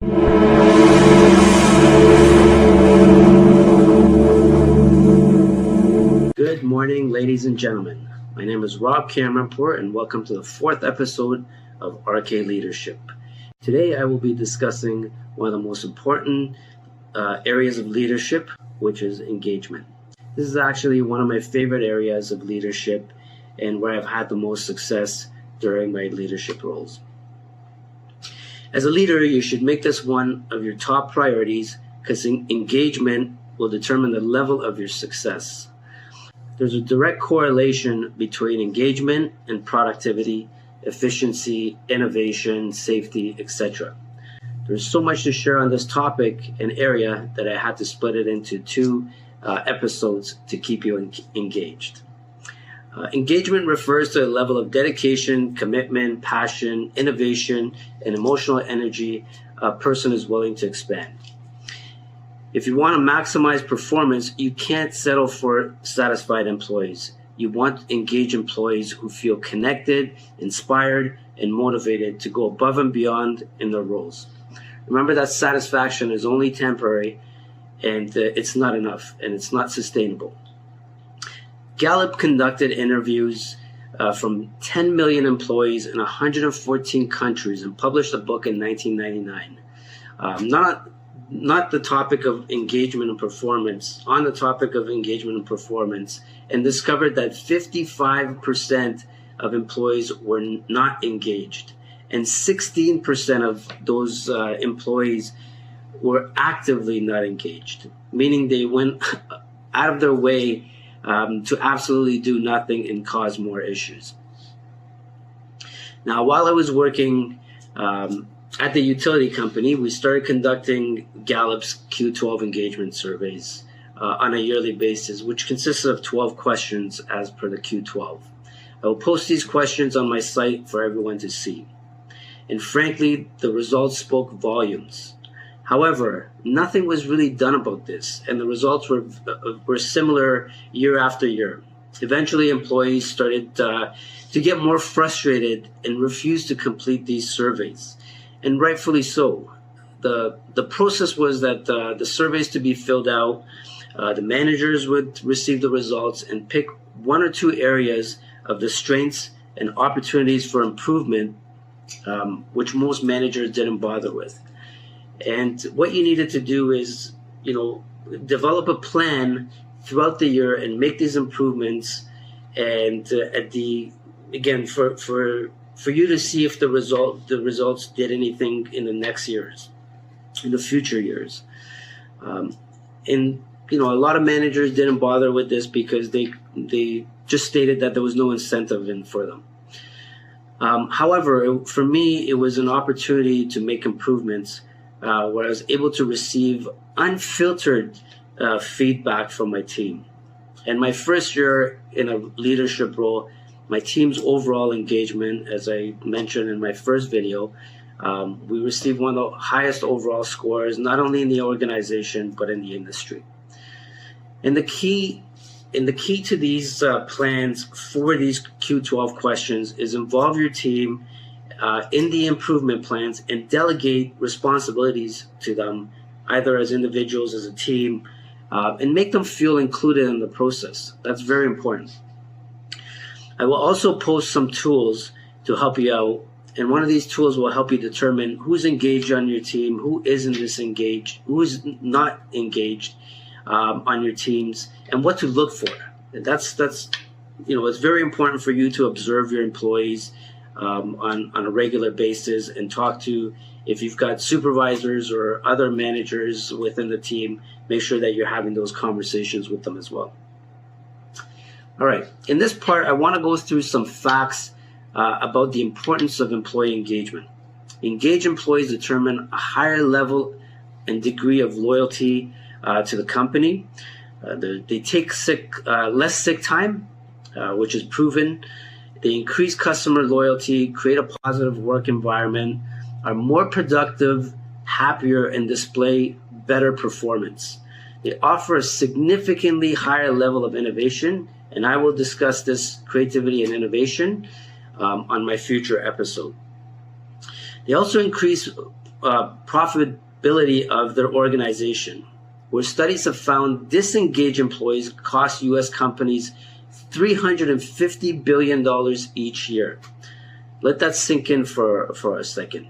Good morning, ladies and gentlemen. My name is Rob Kamranpoor, and welcome to the 4th episode of RK Leadership. Today I will be discussing one of the most important areas of leadership, which is engagement. This is actually one of my favorite areas of leadership and where I've had the most success during my leadership roles. As a leader, you should make this one of your top priorities because engagement will determine the level of your success. There's a direct correlation between engagement and productivity, efficiency, innovation, safety, etc. There's so much to share on this topic and area that I had to split it into 2 episodes to keep you engaged. Engagement refers to a level of dedication, commitment, passion, innovation, and emotional energy a person is willing to expend. If you want to maximize performance, you can't settle for satisfied employees. You want engaged employees who feel connected, inspired, and motivated to go above and beyond in their roles. Remember that satisfaction is only temporary, and it's not enough, and it's not sustainable. Gallup conducted interviews from 10 million employees in 114 countries and published a book in 1999. Not the topic of engagement and performance, on the topic of engagement and performance, and discovered that 55% of employees were not engaged, and 16% of those employees were actively not engaged, meaning they went out of their way to absolutely do nothing and cause more issues. Now, while I was working at the utility company, we started conducting Gallup's Q12 engagement surveys on a yearly basis, which consists of 12 questions as per the Q12. I will post these questions on my site for everyone to see. And frankly, the results spoke volumes. However, nothing was really done about this, and the results were similar year after year. Eventually, employees started to get more frustrated and refused to complete these surveys, and rightfully so. The process was that the surveys to be filled out, the managers would receive the results and pick 1 or 2 areas of the strengths and opportunities for improvement, which most managers didn't bother with. And what you needed to do is, develop a plan throughout the year and make these improvements. And for you to see if the results did anything in the next years, in the future years. A lot of managers didn't bother with this because they just stated that there was no incentive in for them. However, for me, it was an opportunity to make improvements where I was able to receive unfiltered feedback from my team. And my first year in a leadership role, my team's overall engagement, as I mentioned in my first video, we received one of the highest overall scores, not only in the organization, but in the industry. And the key to these plans for these Q12 questions is involve your team in the improvement plans and delegate responsibilities to them, either as individuals, as a team, and make them feel included in the process. That's very important. I will also post some tools to help you out, and one of these tools will help you determine who's engaged on your team, who isn't disengaged, who is not engaged on your teams, and what to look for. And that's it's very important for you to observe your employees on a regular basis and talk to, if you've got supervisors or other managers within the team, make sure that you're having those conversations with them as well. All right, in this part, I want to go through some facts about the importance of employee engagement. Engaged employees determine a higher level and degree of loyalty to the company. They take less sick time, which is proven. They increase customer loyalty, create a positive work environment, are more productive, happier, and display better performance. They offer a significantly higher level of innovation, and I will discuss this creativity and innovation on my future episode. They also increase profitability of their organization, where studies have found disengaged employees cost U.S. companies $350 billion each year. Let that sink in for a second.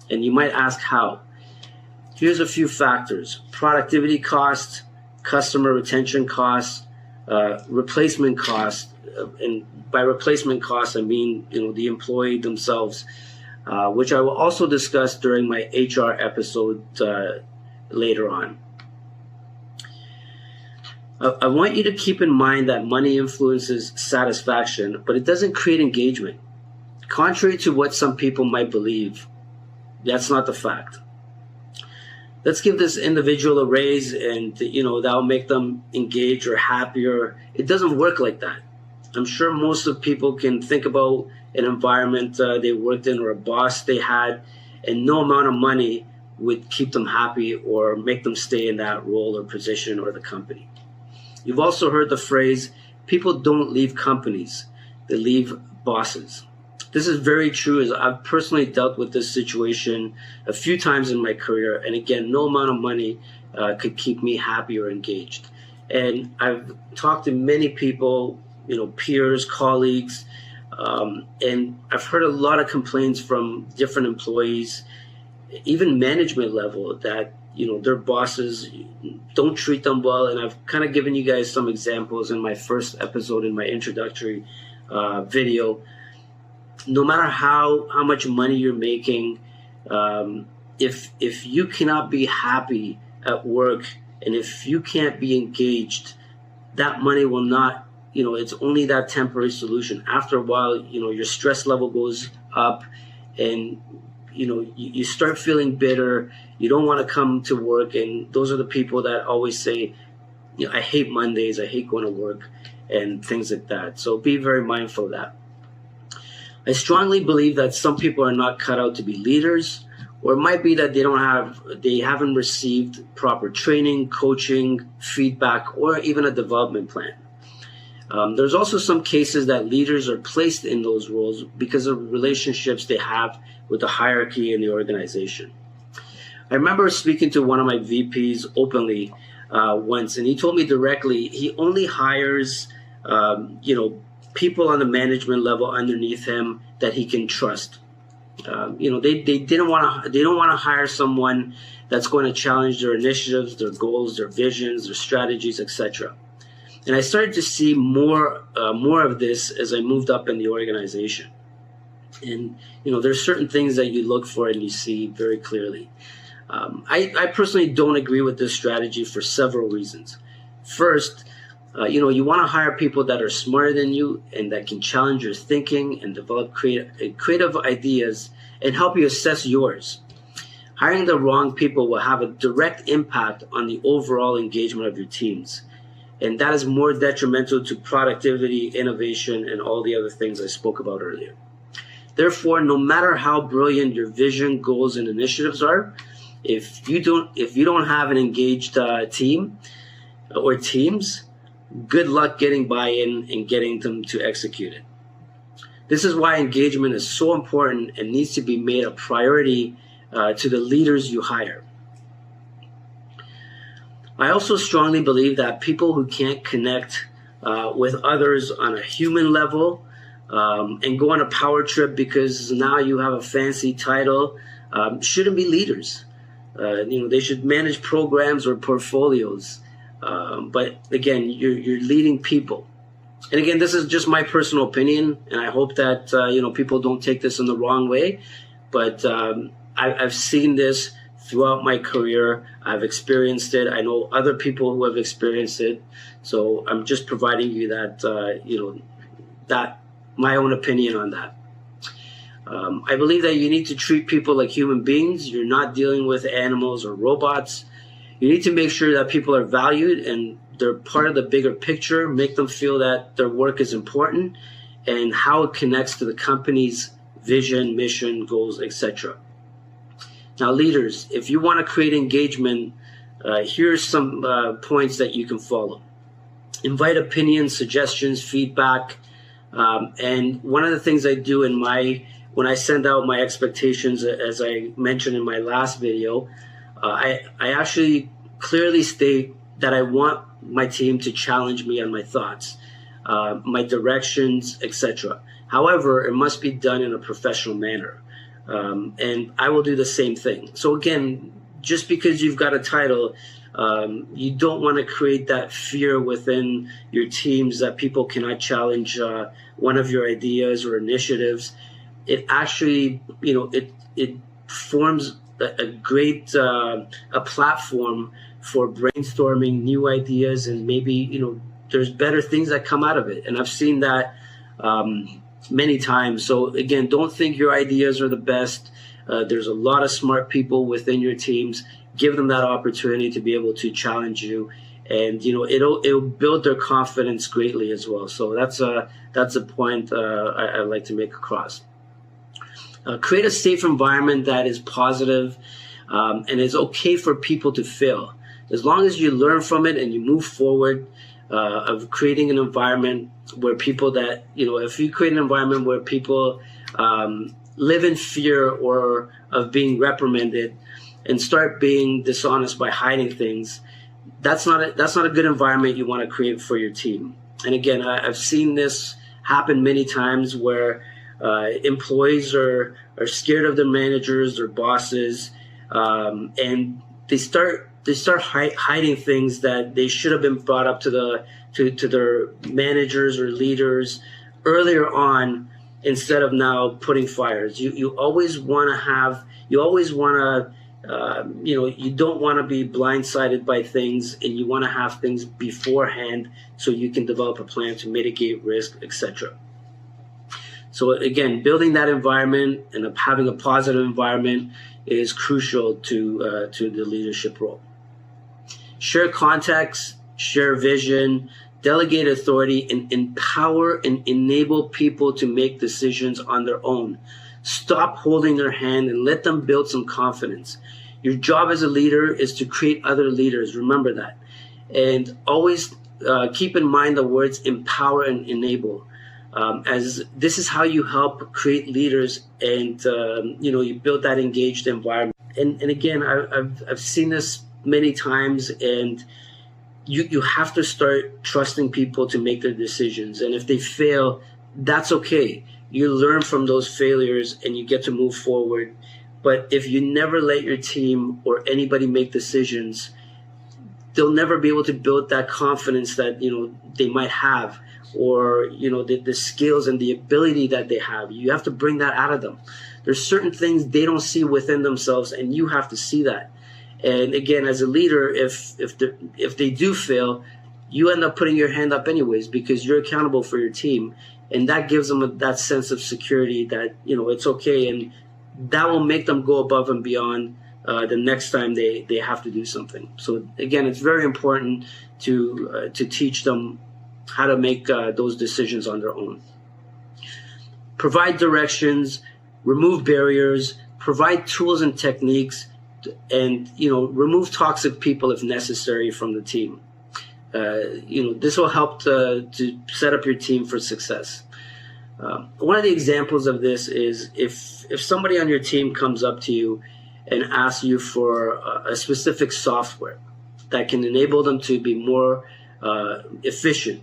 And you might ask how. Here's a few factors: productivity costs, customer retention costs, replacement costs. And by replacement costs, I mean the employee themselves, which I will also discuss during my HR episode later on. I want you to keep in mind that money influences satisfaction, but it doesn't create engagement. Contrary to what some people might believe, that's not the fact. Let's give this individual a raise and that'll make them engaged or happier. It doesn't work like that. I'm sure most of people can think about an environment they worked in or a boss they had, and no amount of money would keep them happy or make them stay in that role or position or the company. You've also heard the phrase, people don't leave companies, they leave bosses. This is very true, as I've personally dealt with this situation a few times in my career, and again, no amount of money could keep me happy or engaged. And I've talked to many people, peers, colleagues, and I've heard a lot of complaints from different employees, even management level, that their bosses don't treat them well. And I've kind of given you guys some examples in my first episode in my introductory video. No matter how much money you're making, if you cannot be happy at work and if you can't be engaged, that money will not, it's only that temporary solution. After a while, your stress level goes up and you start feeling bitter. You don't want to come to work, and those are the people that always say, I hate Mondays, I hate going to work, and things like that. So be very mindful of that. I strongly believe that some people are not cut out to be leaders, or it might be that they haven't received proper training, coaching, feedback, or even a development plan. There's also some cases that leaders are placed in those roles because of relationships they have with the hierarchy in the organization. I remember speaking to one of my VPs openly once, and he told me directly he only hires, people on the management level underneath him that he can trust. They don't want to hire someone that's going to challenge their initiatives, their goals, their visions, their strategies, etc. And I started to see more of this as I moved up in the organization. And there's certain things that you look for and you see very clearly. I personally don't agree with this strategy for several reasons. First, you want to hire people that are smarter than you and that can challenge your thinking and develop creative ideas and help you assess yours. Hiring the wrong people will have a direct impact on the overall engagement of your teams. And that is more detrimental to productivity, innovation, and all the other things I spoke about earlier. Therefore, no matter how brilliant your vision, goals, and initiatives are, if you don't have an engaged team or teams, good luck getting buy-in and getting them to execute it. This is why engagement is so important and needs to be made a priority to the leaders you hire. I also strongly believe that people who can't connect with others on a human level and go on a power trip because now you have a fancy title shouldn't be leaders. They should manage programs or portfolios. But again, you're leading people. And again, this is just my personal opinion, and I hope that people don't take this in the wrong way. But I've seen this throughout my career. I've experienced it. I know other people who have experienced it. So I'm just providing you that that my own opinion on that. I believe that you need to treat people like human beings. You're not dealing with animals or robots. You need to make sure that people are valued and they're part of the bigger picture. Make them feel that their work is important and how it connects to the company's vision, mission, goals, etc. Now, leaders, if you want to create engagement, here's some points that you can follow. Invite opinions, suggestions, feedback. And one of the things I do in my when I send out my expectations, as I mentioned in my last video, I actually clearly state that I want my team to challenge me on my thoughts, my directions, etc. However, it must be done in a professional manner. And I will do the same thing. So again, just because you've got a title, you don't want to create that fear within your teams that people cannot challenge one of your ideas or initiatives. It actually, it forms a great a platform for brainstorming new ideas, and maybe there's better things that come out of it. And I've seen that many times. So again, don't think your ideas are the best. There's a lot of smart people within your teams. Give them that opportunity to be able to challenge you, and it'll build their confidence greatly as well. So that's a point I'd like to make across. Create a safe environment that is positive, and it's okay for people to fail, as long as you learn from it and you move forward. Of creating an environment where people that, if you create an environment where people live in fear or of being reprimanded and start being dishonest by hiding things, that's not a good environment you want to create for your team. And again, I've seen this happen many times where employees are scared of their managers, their bosses, and they start hiding things that they should have been brought up to their managers or leaders earlier on, instead of now putting fires. You always want to you don't want to be blindsided by things, and you want to have things beforehand so you can develop a plan to mitigate risk, etc. So again, building that environment and having a positive environment is crucial to the leadership role. Share context, share vision, delegate authority, and empower and enable people to make decisions on their own. Stop holding their hand and let them build some confidence. Your job as a leader is to create other leaders. Remember that. And always keep in mind the words empower and enable, as this is how you help create leaders, and you build that engaged environment. And again, I've seen this many times, and you have to start trusting people to make their decisions. And if they fail, that's okay. You learn from those failures and you get to move forward. But if you never let your team or anybody make decisions, they'll never be able to build that confidence that they might have, or the skills and the ability that they have. You have to bring that out of them. There's certain things they don't see within themselves, and you have to see that. And again, as a leader, if they do fail, you end up putting your hand up anyways, because you're accountable for your team, and that gives them that sense of security that it's okay, and that will make them go above and beyond the next time they have to do something. So again, it's very important to teach them how to make those decisions on their own. Provide directions, remove barriers, provide tools and techniques, and remove toxic people if necessary from the team. This will help to set up your team for success. One of the examples of this is if somebody on your team comes up to you and asks you for a specific software that can enable them to be more efficient.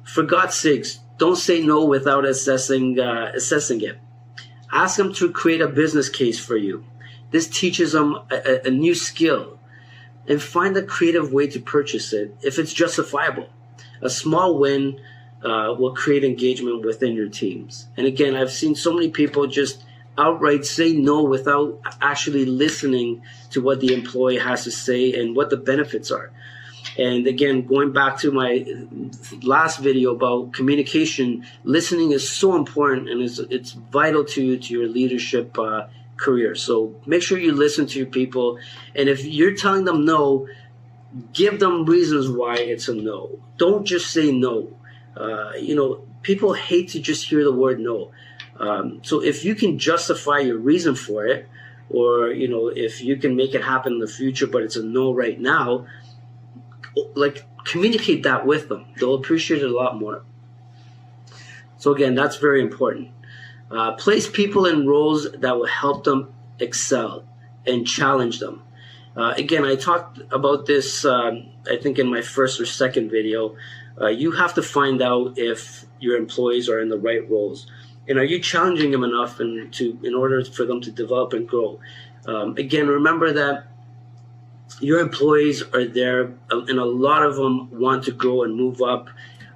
For God's sakes, don't say no without assessing it. Ask them to create a business case for you. This teaches them a new skill, and find a creative way to purchase it if it's justifiable. A small win will create engagement within your teams. And again, I've seen so many people just outright say no without actually listening to what the employee has to say and what the benefits are. And again, going back to my last video about communication, listening is so important, and it's vital to your leadership career. So make sure you listen to your people, and if you're telling them no, give them reasons why it's a no. Don't just say no. People hate to just hear the word no. So if you can justify your reason for it, or if you can make it happen in the future, but it's a no right now, communicate that with them. They'll appreciate it a lot more. So again, that's very important. Place people in roles that will help them excel and challenge them. Again, I talked about this, I think, in my first or second video. You have to find out if your employees are in the right roles. And are you challenging them enough in order for them to develop and grow? Again, remember that your employees are there, and a lot of them want to grow and move up.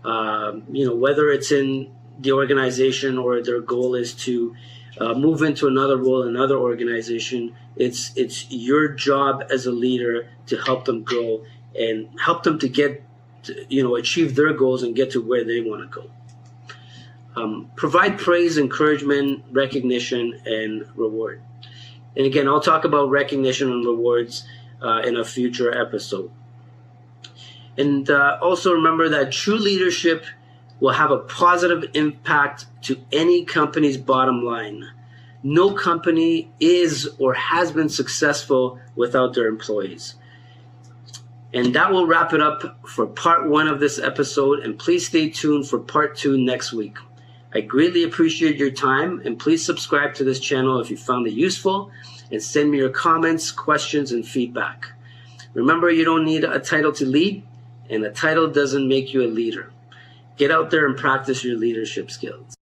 Whether it's in the organization or their goal is to move into another role in another organization, it's your job as a leader to help them grow and help them to get achieve their goals and get to where they want to go. Provide praise, encouragement, recognition, and reward. And again, I'll talk about recognition and rewards in a future episode. And also remember that true leadership will have a positive impact to any company's bottom line. No company is or has been successful without their employees. And that will wrap it up for part 1 of this episode. And please stay tuned for part 2 next week. I greatly appreciate your time, and please subscribe to this channel if you found it useful, and send me your comments, questions, and feedback. Remember, you don't need a title to lead, and a title doesn't make you a leader. Get out there and practice your leadership skills.